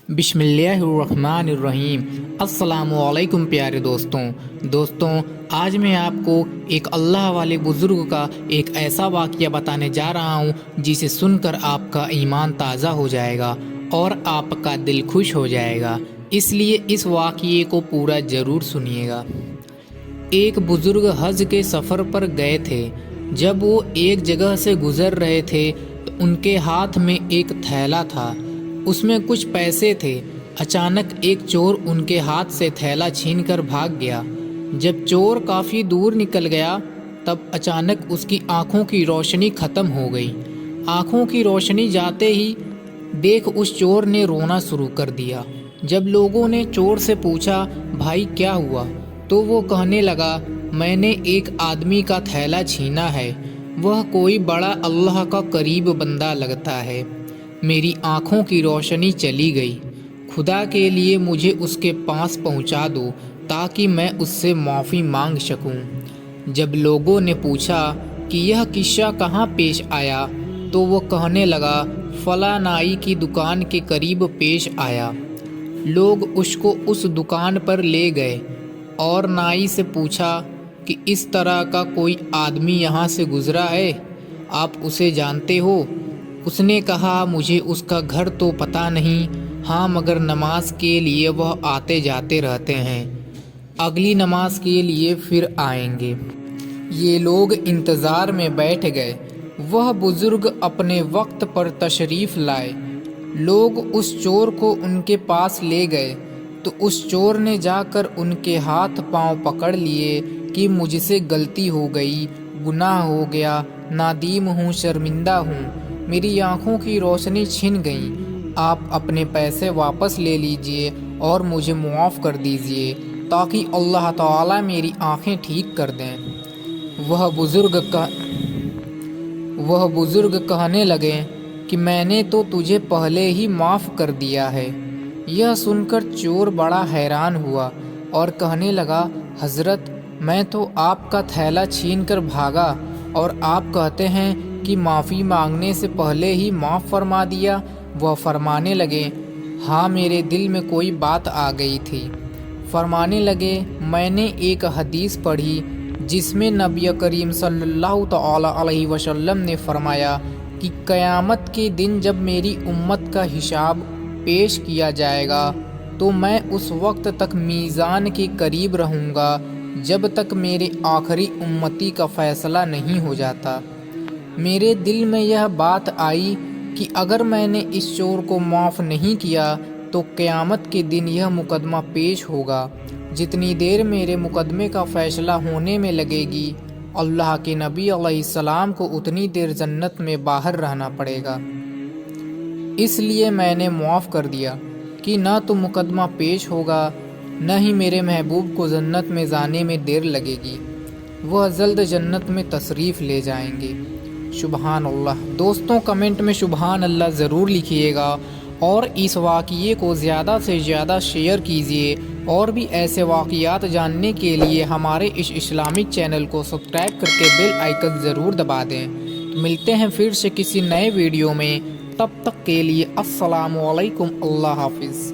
بسم اللہ الرحمن الرحیم۔ السلام علیکم پیارے دوستوں، آج میں آپ کو ایک اللہ والے بزرگ کا ایک ایسا واقعہ بتانے جا رہا ہوں جسے سن کر آپ کا ایمان تازہ ہو جائے گا اور آپ کا دل خوش ہو جائے گا، اس لیے اس واقعے کو پورا ضرور سنیے گا۔ ایک بزرگ حج کے سفر پر گئے تھے۔ جب وہ ایک جگہ سے گزر رہے تھے تو ان کے ہاتھ میں ایک تھیلا تھا، اس میں کچھ پیسے تھے۔ اچانک ایک چور ان کے ہاتھ سے تھیلا چھین کر بھاگ گیا۔ جب چور کافی دور نکل گیا تب اچانک اس کی آنکھوں کی روشنی ختم ہو گئی۔ آنکھوں کی روشنی جاتے ہی دیکھ اس چور نے رونا شروع کر دیا۔ جب لوگوں نے چور سے پوچھا بھائی کیا ہوا تو وہ کہنے لگا میں نے ایک آدمی کا تھیلا چھینا ہے، وہ کوئی بڑا اللہ کا قریب بندہ لگتا ہے، میری آنکھوں کی روشنی چلی گئی، خدا کے لیے مجھے اس کے پاس پہنچا دو تاکہ میں اس سے معافی مانگ سکوں۔ جب لوگوں نے پوچھا کہ یہ قصہ کہاں پیش آیا تو وہ کہنے لگا فلاں نائی کی دکان کے قریب پیش آیا۔ لوگ اس کو اس دکان پر لے گئے اور نائی سے پوچھا کہ اس طرح کا کوئی آدمی یہاں سے گزرا ہے، آپ اسے جانتے ہو؟ اس نے کہا مجھے اس کا گھر تو پتہ نہیں، ہاں مگر نماز کے لیے وہ آتے جاتے رہتے ہیں، اگلی نماز کے لیے پھر آئیں گے۔ یہ لوگ انتظار میں بیٹھ گئے۔ وہ بزرگ اپنے وقت پر تشریف لائے۔ لوگ اس چور کو ان کے پاس لے گئے تو اس چور نے جا کر ان کے ہاتھ پاؤں پکڑ لیے کہ مجھ سے غلطی ہو گئی، گناہ ہو گیا، نادم ہوں، شرمندہ ہوں، میری آنکھوں کی روشنی چھن گئی، آپ اپنے پیسے واپس لے لیجئے اور مجھے معاف کر دیجئے تاکہ اللہ تعالی میری آنکھیں ٹھیک کر دیں۔ وہ بزرگ کہنے لگے کہ میں نے تو تجھے پہلے ہی معاف کر دیا ہے۔ یہ سن کر چور بڑا حیران ہوا اور کہنے لگا حضرت میں تو آپ کا تھیلا چھین کر بھاگا اور آپ کہتے ہیں کہ معافی مانگنے سے پہلے ہی معاف فرما دیا۔ وہ فرمانے لگے ہاں میرے دل میں کوئی بات آ گئی تھی۔ فرمانے لگے میں نے ایک حدیث پڑھی جس میں نبی کریم صلی اللہ تعالی علیہ وسلم نے فرمایا کہ قیامت کے دن جب میری امت کا حساب پیش کیا جائے گا تو میں اس وقت تک میزان کے قریب رہوں گا جب تک میرے آخری امتی کا فیصلہ نہیں ہو جاتا۔ میرے دل میں یہ بات آئی کہ اگر میں نے اس چور کو معاف نہیں کیا تو قیامت کے دن یہ مقدمہ پیش ہوگا، جتنی دیر میرے مقدمے کا فیصلہ ہونے میں لگے گی اللہ کے نبی علیہ السلام کو اتنی دیر جنت میں باہر رہنا پڑے گا، اس لیے میں نے معاف کر دیا کہ نہ تو مقدمہ پیش ہوگا نہ ہی میرے محبوب کو جنت میں جانے میں دیر لگے گی، وہ جلد جنت میں تشریف لے جائیں گے۔ سبحان اللہ۔ دوستوں کمنٹ میں سبحان اللہ ضرور لکھیے گا اور اس واقعے کو زیادہ سے زیادہ شیئر کیجیے، اور بھی ایسے واقعات جاننے کے لیے ہمارے اس اسلامک چینل کو سبسکرائب کر کے بیل آئیکن ضرور دبا دیں۔ ملتے ہیں پھر سے کسی نئے ویڈیو میں، تب تک کے لیے السلام علیکم، اللہ حافظ۔